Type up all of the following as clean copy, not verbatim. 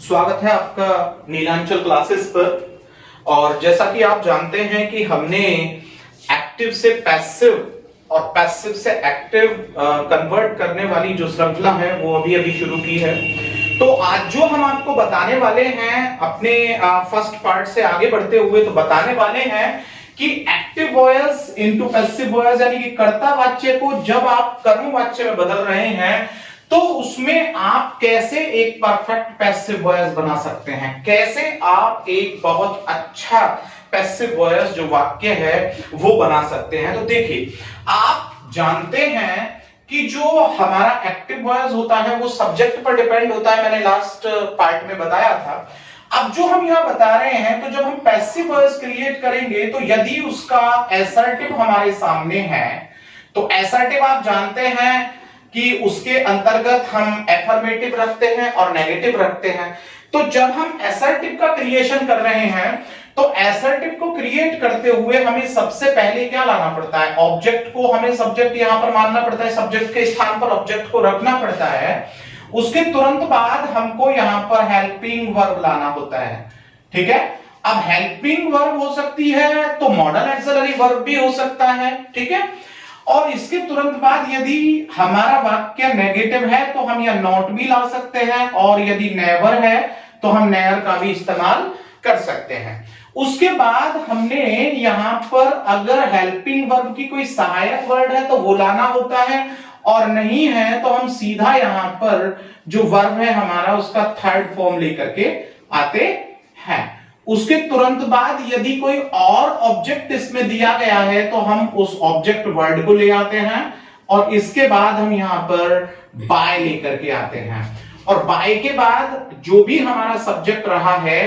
स्वागत है आपका नीलांचल क्लासेस पर। और जैसा कि आप जानते हैं कि हमने एक्टिव से पैसिव और पैसिव से एक्टिव कन्वर्ट करने वाली जो श्रृंखला है वो अभी शुरू की है। तो आज जो हम आपको बताने वाले हैं अपने फर्स्ट पार्ट से आगे बढ़ते हुए तो बताने वाले हैं कि active voice into passive voice यानी कि कर्ता वाच्य को जब आप कर्म वाच्य में बदल रहे हैं तो उसमें आप कैसे एक परफेक्ट पैसिव वॉयस बना सकते हैं, कैसे आप एक बहुत अच्छा पैसिव वॉयस जो वाक्य है वो बना सकते हैं। तो देखिए, आप जानते हैं कि जो हमारा एक्टिव वॉयस होता है वो सब्जेक्ट पर डिपेंड होता है, मैंने लास्ट पार्ट में बताया था। अब जो हम यहां बता रहे हैं तो जब हम पैसिव वॉयस क्रिएट करेंगे तो यदि उसका एसर्टिव हमारे सामने है तो एसर्टिव आप जानते हैं कि उसके अंतर्गत हम एफर्मेटिव रखते हैं और नेगेटिव रखते हैं। तो जब हम एसर्टिव का क्रिएशन कर रहे हैं तो एसर्टिव को क्रिएट करते हुए हमें सबसे पहले क्या लाना पड़ता है, ऑब्जेक्ट को हमें सब्जेक्ट यहां पर मानना पड़ता है, सब्जेक्ट के स्थान पर ऑब्जेक्ट को रखना पड़ता है। उसके तुरंत बाद हमको यहां पर हेल्पिंग वर्ब लाना होता है। ठीक है, अब हेल्पिंग वर्ब हो सकती है तो मॉडल एक्सिलरी वर्ब भी हो सकता है। ठीक है, और इसके तुरंत बाद यदि हमारा वाक्य नेगेटिव है तो हम यह नॉट भी ला सकते हैं, और यदि नेवर है तो हम नेवर का भी इस्तेमाल कर सकते हैं। उसके बाद हमने यहां पर अगर हेल्पिंग वर्ब की कोई सहायक वर्ड है तो वो लाना होता है, और नहीं है तो हम सीधा यहां पर जो वर्ब है हमारा उसका थर्ड फॉर्म लेकर के आते हैं। उसके तुरंत बाद यदि कोई और ऑब्जेक्ट इसमें दिया गया है तो हम उस ऑब्जेक्ट वर्ड को ले आते हैं, और इसके बाद हम यहां पर बाय लेकर के आते हैं, और बाय के बाद जो भी हमारा सब्जेक्ट रहा है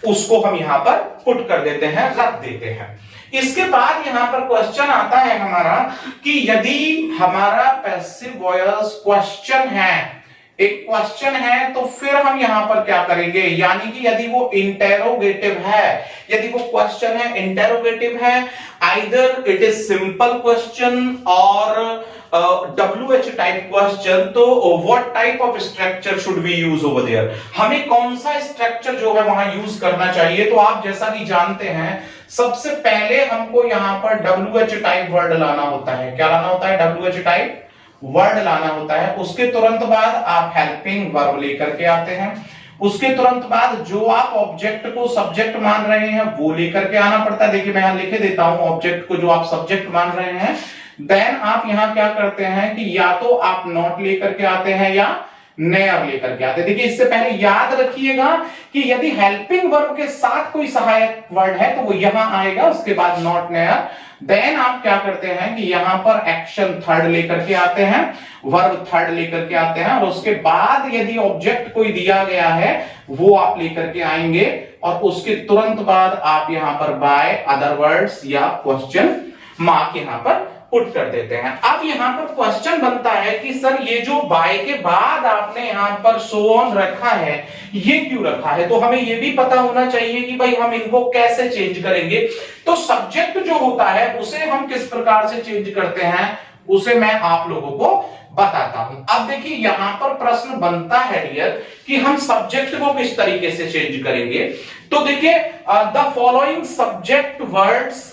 उसको हम यहां पर पुट कर देते हैं, रख देते हैं। इसके बाद यहां पर क्वेश्चन आता है हमारा कि यदि हमारा पैसिव वॉयस क्वेश्चन है, एक क्वेश्चन है, तो फिर हम यहां पर क्या करेंगे, यानी कि यदि वो इंटेरोगेटिव है, यदि वो क्वेश्चन है इंटेरोगेटिव है, either it is simple question और WH टाइप क्वेश्चन, तो what type of structure should we use over there, हमें कौन सा स्ट्रक्चर जो है वहां यूज करना चाहिए। तो आप जैसा कि जानते हैं सबसे पहले हमको यहां पर WH टाइप वर्ड लाना होता है। क्या लाना होता है? WH टाइप वर्ड लाना होता है। उसके तुरंत बाद आप हेल्पिंग वर्ब लेकर के आते हैं। उसके तुरंत बाद जो आप ऑब्जेक्ट को सब्जेक्ट मान रहे हैं वो लेकर के आना पड़ता है। देखिए मैं यहां लिखे देता हूं ऑब्जेक्ट को जो आप सब्जेक्ट मान रहे हैं। देन आप यहां क्या करते हैं कि या तो आप नॉट लेकर के आते हैं या नेयर लेकर के आते हैं। देखिए इससे पहले याद रखिएगा कि यदि हेल्पिंग वर्ब के साथ कोई सहायक वर्ड है तो वो यहां आएगा, उसके बाद नॉट नेयर। देन आप क्या करते हैं कि यहां पर एक्शन थर्ड लेकर के आते हैं, वर्ब थर्ड लेकर के आते हैं, और उसके बाद यदि ऑब्जेक्ट कोई दिया गया है वो आप लेकर के आएंगे, और उसके तुरंत बाद आप यहां पर बाय, अदर वर्ड्स या क्वेश्चन मार्क यहां पर पुट कर देते हैं। अब यहां पर क्वेश्चन बनता है कि सर ये जो बाय के बाद आपने यहां पर सो ऑन रखा है ये क्यों रखा है, तो हमें ये भी पता होना चाहिए कि भाई हम इनको कैसे चेंज करेंगे। तो सब्जेक्ट जो होता है उसे हम किस प्रकार से चेंज करते हैं उसे मैं आप लोगों को बताता हूं। अब देखिए यहां पर प्रश्न बनता है डियर कि हम सब्जेक्ट को किस तरीके से चेंज करेंगे। तो देखिए the following subject words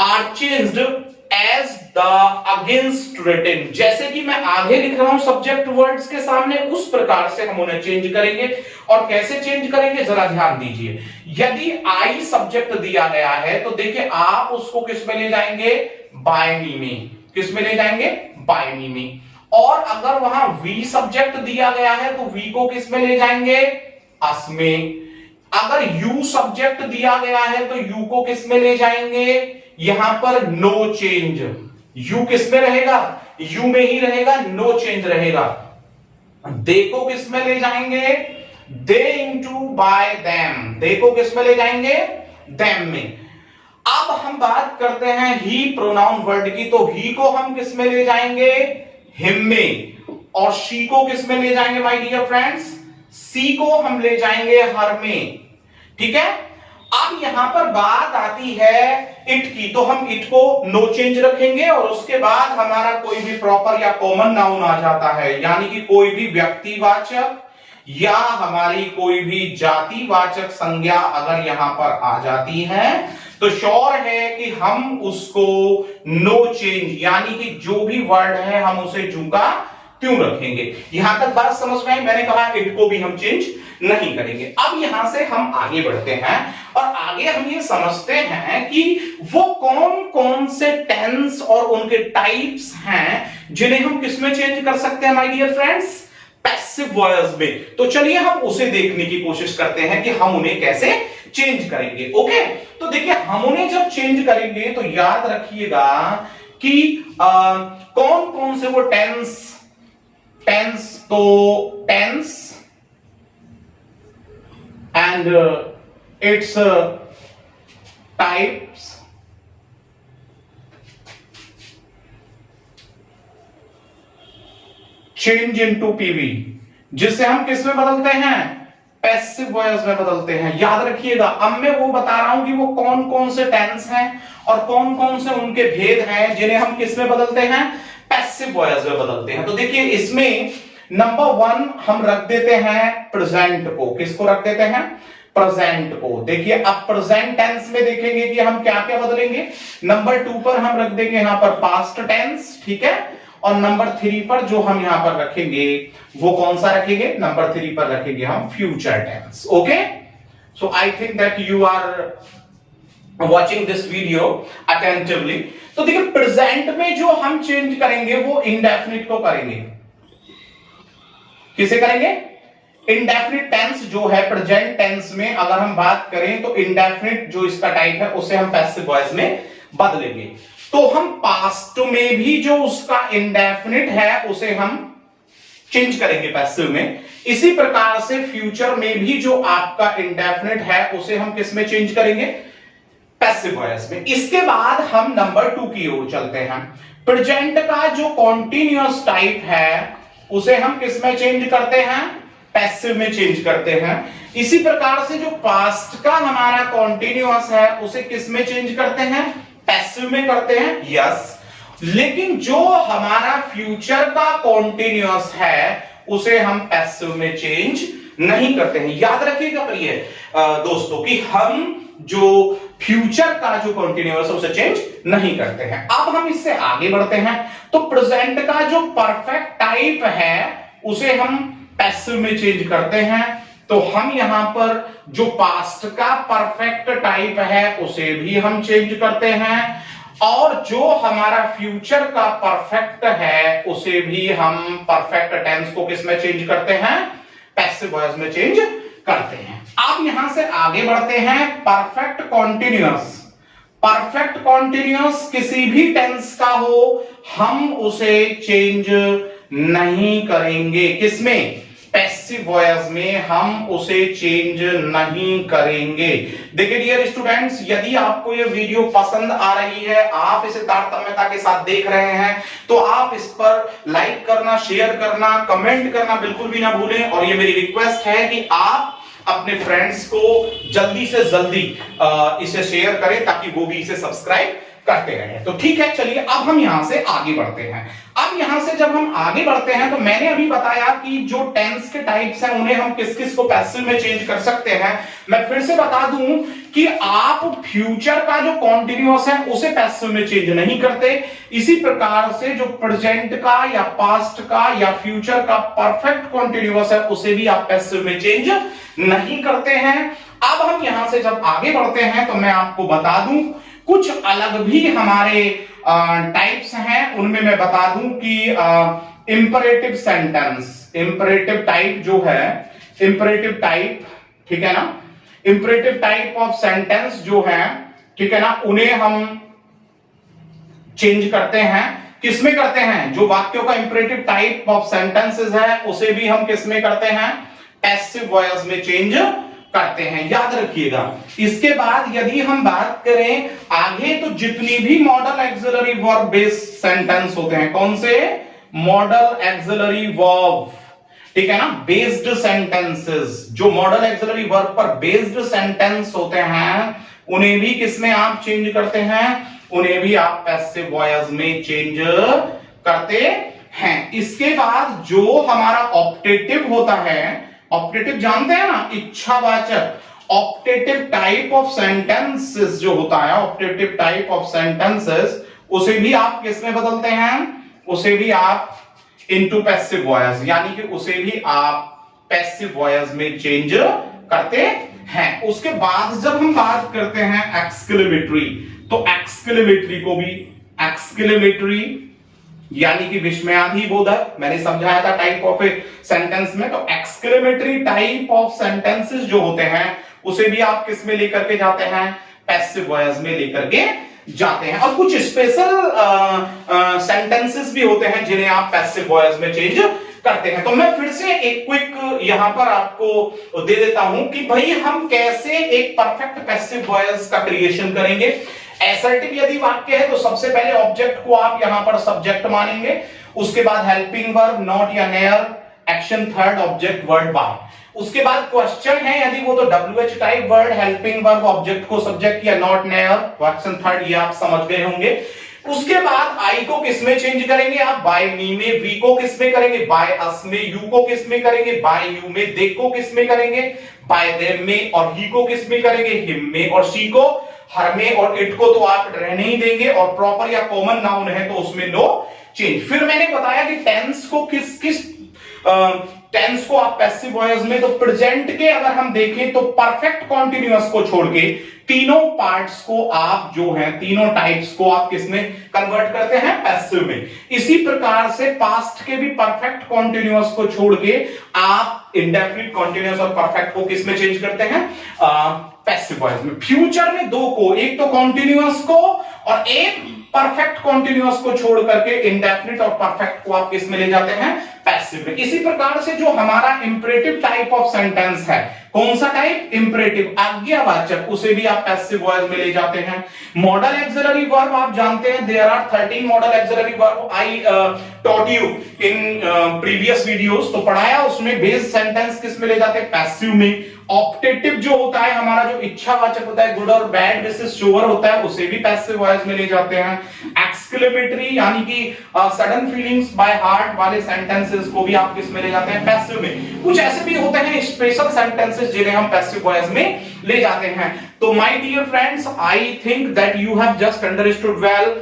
are changed as the against written, जैसे कि मैं आगे लिख रहा हूं सब्जेक्ट वर्ड्स के सामने उस प्रकार से हम उन्हें चेंज करेंगे। और कैसे चेंज करेंगे जरा ध्यान दीजिए। यदि आई सब्जेक्ट दिया गया है तो देखिए आप उसको किस में ले जाएंगे, बाय मी में। किस में ले जाएंगे? बाय मी में। और अगर वहां वी सब्जेक्ट दिया गया है तो वी को किस में ले जाएंगे, अस में। अगर यू सब्जेक्ट दिया गया है तो यू को किस में ले जाएंगे, यहां पर नो चेंज। यू किस में रहेगा, यू में ही रहेगा, नो चेंज रहेगा। दे को किस में ले जाएंगे, दे इंटू बाय देम। दे को किस में ले जाएंगे, देम में। अब हम बात करते हैं ही प्रोनाउन वर्ड की, तो ही को हम किस में ले जाएंगे, हिम में। और शी को किस में ले जाएंगे माय डियर फ्रेंड्स, सी को हम ले जाएंगे हर में। ठीक है, अब यहां पर बात आती है इट की, तो हम इट को नो चेंज रखेंगे, और उसके बाद हमारा कोई भी प्रॉपर या कॉमन नाउन आ जाता है, यानी कि कोई भी व्यक्तिवाचक या हमारी कोई भी जातिवाचक संज्ञा अगर यहां पर आ जाती है तो श्योर है कि हम उसको नो चेंज, यानी कि जो भी वर्ड है हम उसे जू का त्यों रखेंगे। यहां तक बात समझ में आई? मैंने कहा इट को भी हम चेंज नहीं करेंगे। अब यहां से हम आगे बढ़ते हैं और आगे हम ये समझते हैं कि वो कौन कौन से टेंस और उनके टाइप्स हैं जिन्हें हम किसमें चेंज कर सकते हैं my dear friends, passive voice में। तो चलिए हम उसे देखने की कोशिश करते हैं कि हम उन्हें कैसे चेंज करेंगे। ओके, तो देखिए हम उन्हें जब चेंज करेंगे तो याद रखिएगा कि कौन कौन से वो टेंस तो tense and its types change into PV, जिसे हम किस में बदलते हैं, पैसिव वॉयस में बदलते हैं। याद रखिएगा, अब मैं वो बता रहा हूं कि वो कौन कौन से टेंस हैं और कौन कौन से उनके भेद हैं जिन्हें हम किस में बदलते हैं, पैसिव वॉयस में बदलते हैं। तो देखिए इसमें नंबर 1 हम रख देते हैं प्रेजेंट को। किसको रख देते हैं, प्रेजेंट को। देखिए अब प्रेजेंट टेंस में देखेंगे कि हम क्या क्या बदलेंगे। नंबर 2 पर हम रख देंगे यहां पर पास्ट टेंस, ठीक है, और नंबर 3 पर जो हम यहां पर रखेंगे वो कौन सा रखेंगे, नंबर 3 पर रखेंगे हम future tense. Okay, so I think that you are watching this video attentively. तो देखिए प्रेजेंट में जो हम चेंज करेंगे वो इंडेफिनिट को करेंगे। किसे करेंगे, इंडेफिनिट टेंस जो है प्रेजेंट टेंस में अगर हम बात करें तो इंडेफिनिट जो इसका टाइप है उसे हम पैसिव वॉइस में बदलेंगे। तो हम पास्ट में भी जो उसका इंडेफिनिट है उसे हम चेंज करेंगे पैसिव में। इसी प्रकार से फ्यूचर में भी जो आपका इंडेफिनिट है उसे हम किस में चेंज करेंगे, पैसिव वॉइस में। इसके बाद हम नंबर 2 की ओर चलते हैं। प्रेजेंट का जो कॉन्टिन्यूअस टाइप है उसे हम किस में चेंज करते हैं, पैसिव में चेंज करते हैं। इसी प्रकार से जो पास्ट का हमारा कॉन्टिन्यूअस है उसे किस में चेंज करते हैं, पैसिव में करते हैं, यस। लेकिन जो हमारा फ्यूचर का कॉन्टिन्यूअस है उसे हम पैसिव में चेंज नहीं करते हैं। याद रखिएगा प्रिय दोस्तों कि हम जो फ्यूचर का जो कॉन्टिन्यूअस है उसे चेंज नहीं करते हैं। अब हम इससे आगे बढ़ते हैं तो प्रेजेंट का जो परफेक्ट टाइप है उसे हम पैसिव में चेंज करते हैं। तो हम यहां पर जो पास्ट का परफेक्ट टाइप है उसे भी हम चेंज करते हैं और जो हमारा फ्यूचर का परफेक्ट है उसे भी हम परफेक्ट टेंस को किस में चेंज करते हैं, पैसिव वॉइस में चेंज करते हैं। अब यहां से आगे बढ़ते हैं परफेक्ट कॉन्टिन्यूअस। परफेक्ट कॉन्टिन्यूअस किसी भी टेंस का हो हम उसे चेंज नहीं करेंगे। किसमें, पैसिव वॉइस में हम उसे चेंज नहीं करेंगे। देखिए डियर स्टूडेंट्स, यदि आपको यह वीडियो पसंद आ रही है, आप इसे तारतम्यता के साथ देख रहे हैं, तो आप इस पर लाइक करना, शेयर करना, कमेंट करना बिल्कुल भी ना भूलें। और ये मेरी रिक्वेस्ट है कि आप अपने फ्रेंड्स को जल्दी से जल्दी इसे शेयर करें ताकि वो भी इसे सब्सक्राइब करते रहें। तो ठीक है, चलिए अब हम यहां से आगे बढ़ते हैं। अब यहां से जब हम आगे बढ़ते हैं तो मैंने अभी बताया कि जो टेंस के टाइप्स हैं उन्हें हम किस किस को पैसिव में चेंज कर सकते हैं। मैं फिर से बता दूं कि आप फ्यूचर का जो कॉन्टिन्यूअस है उसे पैसिव में चेंज नहीं करते। इसी प्रकार से जो प्रेजेंट का या पास्ट का या फ्यूचर का परफेक्ट कॉन्टिन्यूअस है उसे भी आप पैसिव में चेंज नहीं करते हैं। अब हम यहां से जब आगे बढ़ते हैं तो मैं आपको बता दूं कुछ अलग भी हमारे टाइप्स हैं। उनमें मैं बता दूं कि इंपरेटिव सेंटेंस, इंपरेटिव टाइप जो है, इंपरेटिव टाइप, ठीक है ना, इंपरेटिव टाइप ऑफ सेंटेंस जो है, ठीक है ना, उन्हें हम चेंज करते हैं। किसमें करते हैं, जो वाक्यों का इंपरेटिव टाइप ऑफ सेंटेंसेस है उसे भी हम किसमें करते हैं, पैसिव वॉइस में चेंज करते हैं। याद रखिएगा। इसके बाद यदि हम बात करें आगे तो जितनी भी model auxiliary verb based sentence होते हैं, कौन से, मॉडल एक्सिलरी वर्ब, ठीक है ना, बेस्ड सेंटेंसेस, जो मॉडल एक्सिलरी वर्ब पर बेस्ड सेंटेंस होते हैं उन्हें भी किसमें आप चेंज करते हैं, उन्हें भी आप पैसिव वॉइस में चेंज करते हैं। इसके बाद जो हमारा ऑप्टेटिव होता है ऑप्टेटिव जानते हैं ना, इच्छावाचक। ऑप्टेटिव टाइप ऑफ सेंटेंसेस जो होता है, ऑप्टेटिव टाइप ऑफ सेंटेंसेस, उसे भी आप किस में बदलते हैं, उसे भी आप इनटू पैसिव वॉयस, यानी कि उसे भी आप पैसिव वॉयस में चेंज करते हैं। उसके बाद जब हम बात करते हैं एक्सक्लेमेटरी, तो एक्सक्लेमेटरी को भी, एक्सक्लेमेटरी यानी कि विस्मयादिबोधक, मैंने समझाया था टाइप ऑफ सेंटेंस में, तो एक्सक्लेमेटरी टाइप ऑफ सेंटेंसेस जो होते हैं उसे भी आप किस में लेकर के जाते हैं, पैसिव वॉयस में लेकर के जाते हैं। और कुछ स्पेशल सेंटेंसेस भी होते हैं जिन्हें आप पैसिव वॉयस में चेंज करते हैं। तो मैं फिर से एक क्विक यहां पर आपको दे देता हूं कि भाई हम कैसे एक परफेक्ट पैसिव वॉयस का क्रिएशन करेंगे। असर्टिव यदि वाक्य है तो सबसे पहले ऑब्जेक्ट को आप यहां पर सब्जेक्ट मानेंगे, उसके बाद हेल्पिंग वर्ब नॉट या near, action third, object word by. उसके बाद क्वेश्चन है यदि वो तो WH type word, helping verb object को सब्जेक्ट या नॉट नेयर, एक्शन थर्ड, ये आप समझ गए होंगे। उसके बाद आई को किसमें चेंज करेंगे आप, बाय मी में, वी को किसमें करेंगे, बाय अस में, यू को किसमें करेंगे, बाय यू में, दे को किसमें करेंगे, बाय देम में, और ही को किसमें करेंगे, हिम में, और शी को हर में, और इट को तो आप रहने ही देंगे, और प्रॉपर या कॉमन नाउन है तो उसमें नो चेंज। फिर मैंने बताया कि टेंस को किस टेंस को आप पैसिव वॉयस में, तो प्रेजेंट के अगर हम देखें तो परफेक्ट कॉन्टिन्यूअस को छोड़ के तीनों पार्ट्स को आप जो है, तीनों टाइप्स को आप किसमें कन्वर्ट करते हैं, पैसिव में। इसी प्रकार से पास्ट के भी परफेक्ट कॉन्टिन्यूअस को छोड़ के आप इंडेफिनिट कॉन्टिन्यूअस और परफेक्ट को किसमें चेंज करते हैं, पैसिव वॉयस में। फ्यूचर में दो को, एक तो कॉन्टिन्यूअस को और एक परफेक्ट कॉन्टिन्यूअस को छोड़ करके इंडेफिनिट और परफेक्ट को आप किस में ले जाते हैं, पैसिव में। इसी प्रकार से जो हमारा इंपरेटिव टाइप ऑफ सेंटेंस है, कौन सा टाइप, इंपरेटिव, आज्ञावाचक, उसे भी आप पैसिव वॉयस में ले जाते हैं। मॉडल एक्सिलरी वर्ब आप जानते हैं, there are 13 modal auxiliary verb, I taught you in previous videos, तो पढ़ाया उसमें बेस सेंटेंस किस में ले जाते हैं, पैसिव में। ऑप्टेटिव जो होता है हमारा, जो इच्छावाचक होता है, गुड और बैड विसेस श्योर होता है, उसे भी पैसिव वॉयस में ले जाते हैं। एक्सक्लेमेटरी यानी कि सडन फीलिंग्स बाय हार्ट वाले सेंटेंसेस को भी आप किस में ले जाते हैं, पैसिव में। कुछ ऐसे भी होते हैं स्पेशल सेंटेंसेस जिन्हें हम पैसिव वॉयस में ले जाते हैं। तो my dear friends, I think that you have just understood well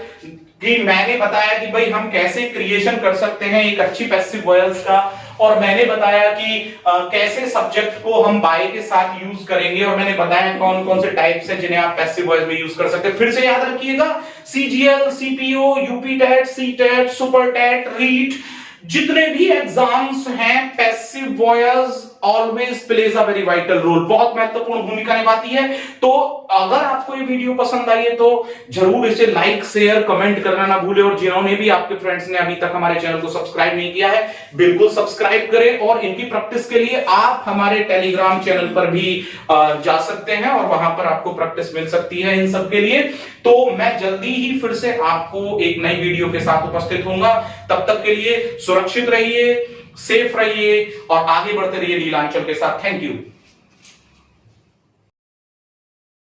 कि मैंने बताया कि भाई हम कैसे क्रिएशन कर सकते हैं एक अच्छी पैसिव वॉयस का, और मैंने बताया कि कैसे सब्जेक्ट को हम बाय के साथ यूज करेंगे, और मैंने बताया कौन कौन से टाइप्स हैं जिन्हें आप पैसिव वॉइस में यूज कर सकते हैं। फिर से याद रखिएगा, CGL, CPO, UP-TET, C-TET, super-TET, REET, जितने भी एग्जाम्स हैं, passive voice always plays a very vital role, बहुत महत्वपूर्ण भूमिका निभाती है। तो अगर आपको ये वीडियो पसंद आई है तो जरूर इसे लाइक, शेयर, कमेंट करना ना भूले, और जिन्होंने भी आपके फ्रेंड्स ने अभी तक हमारे चैनल को सब्सक्राइब नहीं किया है, बिल्कुल सब्सक्राइब करें। और इनकी प्रैक्टिस के लिए आप हमारे टेलीग्राम चैनल पर भी जा सकते हैं, और वहां पर आपको प्रैक्टिस मिल सकती है इन सब के लिए। तो मैं जल्दी ही फिर से आपको एक नई वीडियो के साथ उपस्थित होऊंगा। तब तक के लिए सुरक्षित रहिए, सेफ रहिए और आगे बढ़ते रहिए नीलांचल के साथ। Thank you.